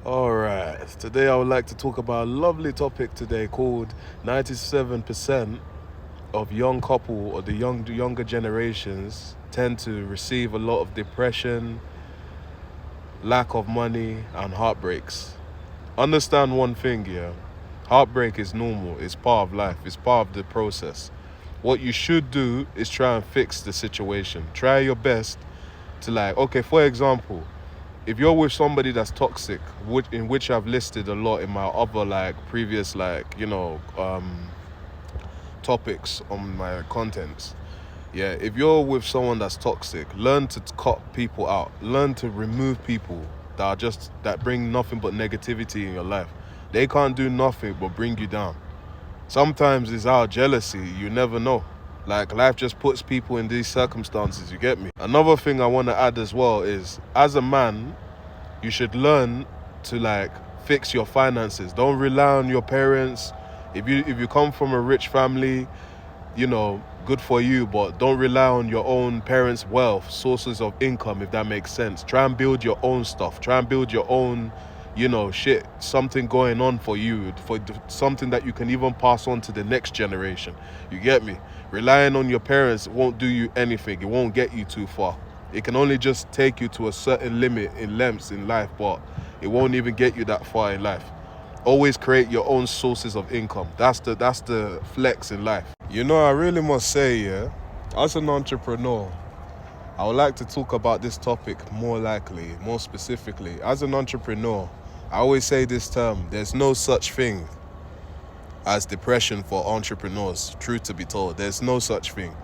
Alright, today I would like to talk about a lovely topic today called 97% of young couple or the younger generations tend to receive a lot of depression, lack of money, and heartbreaks. Understand one thing, yeah. Heartbreak is normal, it's part of life, it's part of the process. What you should do is try and fix the situation. Try your best to, okay, for example, if you're with somebody that's toxic, in which I've listed a lot in my other previous topics on my contents. Yeah, if you're with someone that's toxic, learn to cut people out. Learn to remove people that bring nothing but negativity in your life. They can't do nothing but bring you down. Sometimes it's our jealousy, you never know. Life just puts people in these circumstances, you get me? Another thing I want to add as well is, as a man, you should learn to fix your finances. Don't rely on your parents. If you come from a rich family, good for you, but don't rely on your own parents' wealth, sources of income, if that makes sense. Try and build your own stuff. Try and build your own, shit, something going on for you, something that you can even pass on to the next generation. You get me? Relying on your parents won't do you anything. It won't get you too far. It can only just take you to a certain limit in lengths in life, but it won't even get you that far in life. Always create your own sources of income. That's the flex in life. I really must say, yeah, as an entrepreneur, I would like to talk about this topic more specifically. As an entrepreneur, I always say this term, there's no such thing as depression for entrepreneurs. Truth to be told, there's no such thing.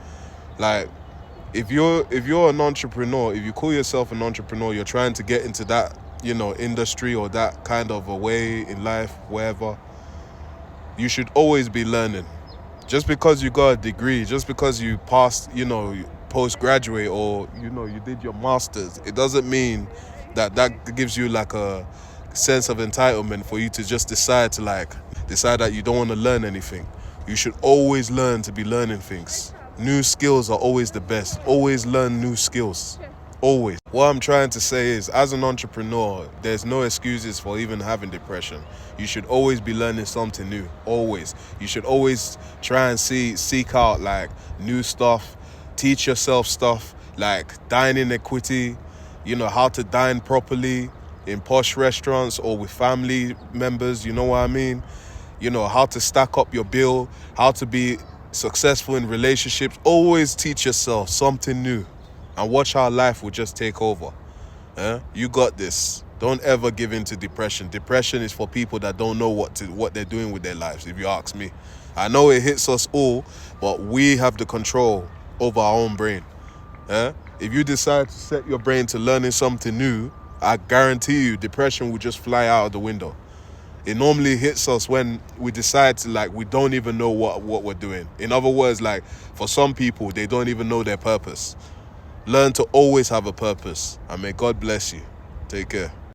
If you're an entrepreneur, if you call yourself an entrepreneur, you're trying to get into that, industry or that kind of a way in life, wherever, you should always be learning. Just because you got a degree, just because you passed, postgraduate, or, you did your master's, it doesn't mean that gives you a sense of entitlement for you to just decide that you don't want to learn anything. You should always learn to be learning things. New skills are always the best. Always learn new skills. Always. What I'm trying to say is, as an entrepreneur, there's no excuses for even having depression. You should always be learning something new. Always. You should always try and seek out new stuff, teach yourself stuff like dining equity, how to dine properly in posh restaurants or with family members, you know what I mean? How to stack up your bill, how to be successful in relationships. Always teach yourself something new and watch how life will just take over. You got this. Don't ever give in to depression. Depression is for people that don't know what they're doing with their lives, if you ask me. I know it hits us all, but we have the control over our own brain. If you decide to set your brain to learning something new, I guarantee you depression will just fly out of the window. It normally hits us when we decide to we don't even know what we're doing. In other words, for some people, they don't even know their purpose. Learn to always have a purpose, and may God bless you. Take care.